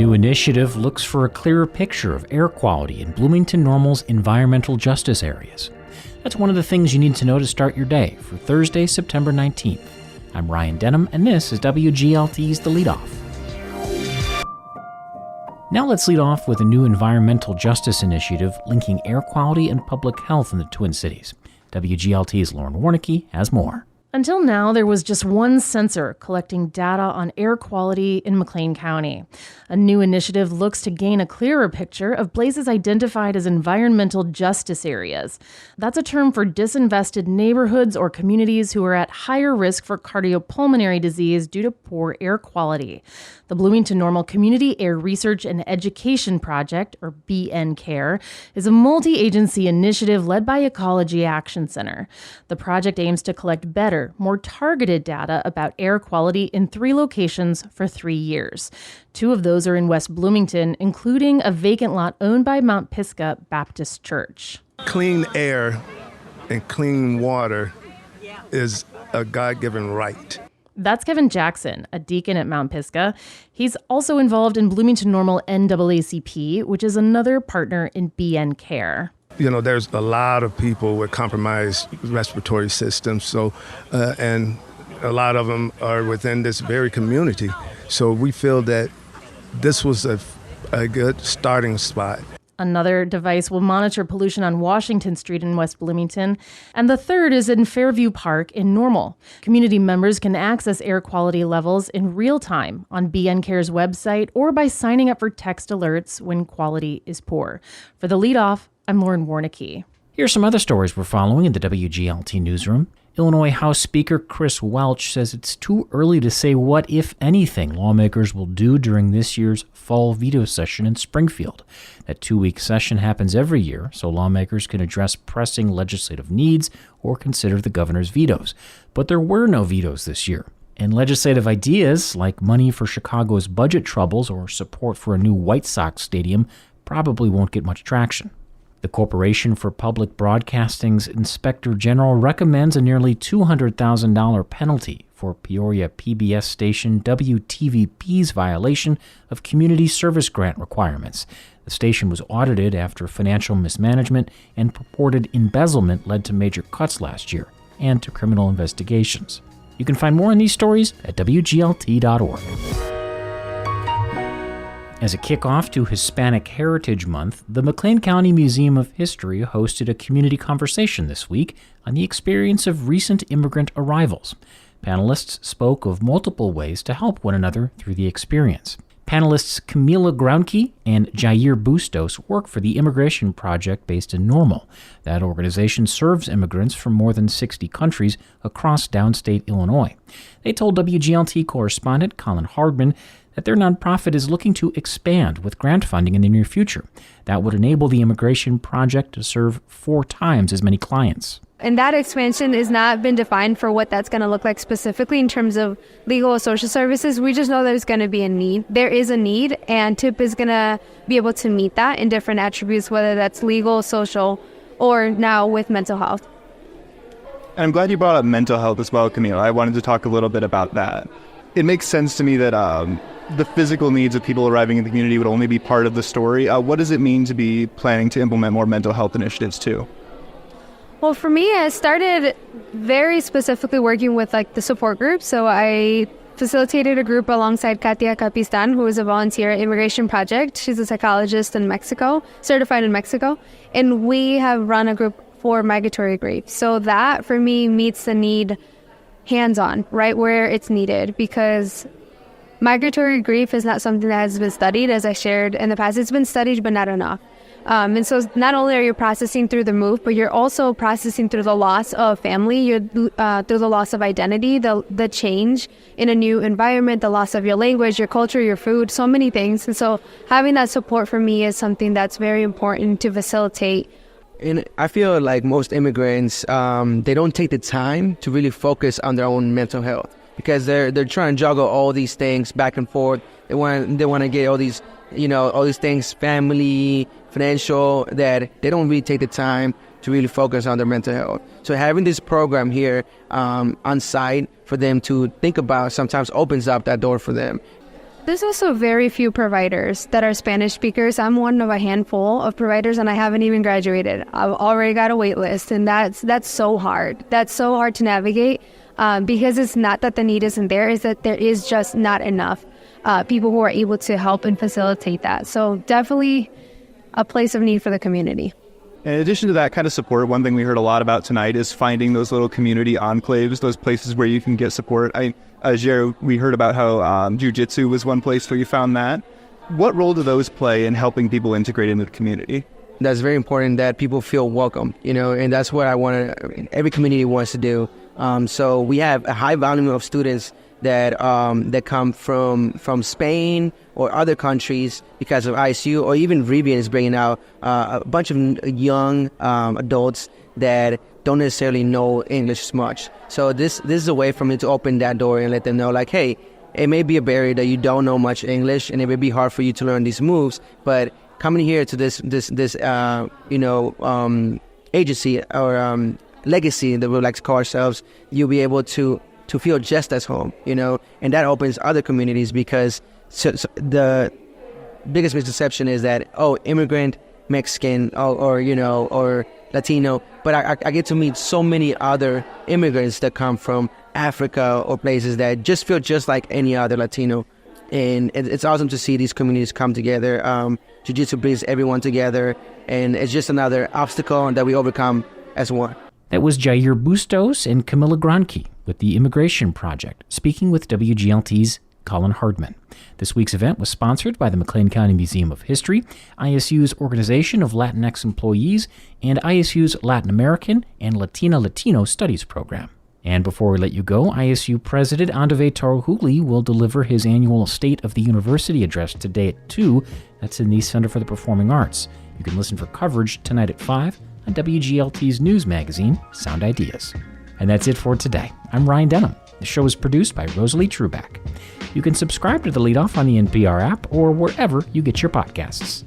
new initiative looks for a clearer picture of air quality in Bloomington-Normal's environmental justice areas. That's one of the things you need to know to start your day for Thursday, September 19th. I'm Ryan Denham, and this is WGLT's The Leadoff. Now let's lead off with a new environmental justice initiative linking air quality and public health in the Twin Cities. WGLT's Lauren Warnicki has more. Until now, there was just one sensor collecting data on air quality in McLean County. A new initiative looks to gain a clearer picture of places identified as environmental justice areas. That's a term for disinvested neighborhoods or communities who are at higher risk for cardiopulmonary disease due to poor air quality. The Bloomington-Normal Community Air Research and Education Project, or BNCARE, is a multi-agency initiative led by Ecology Action Center. The project aims to collect better, more targeted data about air quality in 3 locations for 3 years. 2 of those are in West Bloomington, including a vacant lot owned by Mount Pisgah Baptist Church. Clean air and clean water is a God-given right. That's Kevin Jackson, a deacon at Mount Pisgah. He's also involved in Bloomington-Normal NAACP, which is another partner in BNCARE. You know, there's a lot of people with compromised respiratory systems, and a lot of them are within this very community. So we feel that this was a good starting spot. Another device will monitor pollution on Washington Street in West Bloomington. And the third is in Fairview Park in Normal. Community members can access air quality levels in real time on BNCARE's website or by signing up for text alerts when quality is poor. For The Leadoff, I'm Lauren Warnicki. Here's some other stories we're following in the WGLT newsroom. Illinois House Speaker Chris Welch says it's too early to say what, if anything, lawmakers will do during this year's fall veto session in Springfield. That 2-week session happens every year, so lawmakers can address pressing legislative needs or consider the governor's vetoes. But there were no vetoes this year. And legislative ideas like money for Chicago's budget troubles or support for a new White Sox stadium probably won't get much traction. The Corporation for Public Broadcasting's Inspector General recommends a nearly $200,000 penalty for Peoria PBS station WTVP's violation of community service grant requirements. The station was audited after financial mismanagement and purported embezzlement led to major cuts last year and to criminal investigations. You can find more on these stories at WGLT.org. As a kickoff to Hispanic Heritage Month, the McLean County Museum of History hosted a community conversation this week on the experience of recent immigrant arrivals. Panelists spoke of multiple ways to help one another through the experience. Panelists Camila Grounke and Jair Bustos work for the Immigration Project based in Normal. That organization serves immigrants from more than 60 countries across downstate Illinois. They told WGLT correspondent Colin Hardman that their nonprofit is looking to expand with grant funding in the near future. That would enable the Immigration Project to serve 4 times as many clients. And that expansion has not been defined for what that's going to look like specifically in terms of legal or social services. We just know there's going to be a need. There is a need, and TIP is going to be able to meet that in different attributes, whether that's legal, social, or now with mental health. And I'm glad you brought up mental health as well, Camila. I wanted to talk a little bit about that. It makes sense to me that the physical needs of people arriving in the community would only be part of the story. What does it mean to be planning to implement more mental health initiatives too? Well, for me, I started very specifically working with the support group. So I facilitated a group alongside Katia Capistan, who is a volunteer at Immigration Project. She's a psychologist in Mexico, certified in Mexico. And we have run a group for migratory grief. So that, for me, meets the need hands-on, right where it's needed, because migratory grief is not something that has been studied, as I shared in the past. It's been studied, but not enough. And so not only are you processing through the move, but you're also processing through the loss of family, through the loss of identity, the change in a new environment, the loss of your language, your culture, your food, so many things. And so having that support for me is something that's very important to facilitate. And I feel like most immigrants, they don't take the time to really focus on their own mental health because they're trying to juggle all these things back and forth. They want to get all these things, family, financial, that they don't really take the time to really focus on their mental health. So having this program here on site for them to think about sometimes opens up that door for them. There's also very few providers that are Spanish speakers. I'm one of a handful of providers, and I haven't even graduated. I've already got a wait list, and that's so hard. That's so hard to navigate because it's not that the need isn't there, it's that there is just not enough people who are able to help and facilitate that. So definitely a place of need for the community. In addition to that kind of support, one thing we heard a lot about tonight is finding those little community enclaves, those places where you can get support. Jer, we heard about how jiu-jitsu was one place where you found that. What role do those play in helping people integrate into the community? That's very important that people feel welcome, and that's what every community wants to do. So we have a high volume of students that come from Spain or other countries because of ISU, or even Rivian is bringing out a bunch of young adults that don't necessarily know English as much. So this is a way for me to open that door and let them know, like, hey, it may be a barrier that you don't know much English, and it may be hard for you to learn these moves, but coming here to this agency or legacy that we like to call ourselves, you'll be able to feel just as home, and that opens other communities because so the biggest misconception is that, immigrant, Mexican, or Latino, but I get to meet so many other immigrants that come from Africa or places that just feel just like any other Latino, and it's awesome to see these communities come together. Jiu-Jitsu brings everyone together, and it's just another obstacle that we overcome as one. That was Jair Bustos and Camila Gronke with the Immigration Project, speaking with WGLT's Colin Hardman. This week's event was sponsored by the McLean County Museum of History, ISU's Organization of Latinx Employees, and ISU's Latin American and Latino Studies program. And before we let you go, ISU President Andave Taruhuli will deliver his annual State of the University address today at 2. That's in the Center for the Performing Arts. You can listen for coverage tonight at 5 on WGLT's news magazine, Sound Ideas. And that's it for today. I'm Ryan Denham. The show is produced by Rosalie Truback. You can subscribe to The Leadoff on the NPR app or wherever you get your podcasts.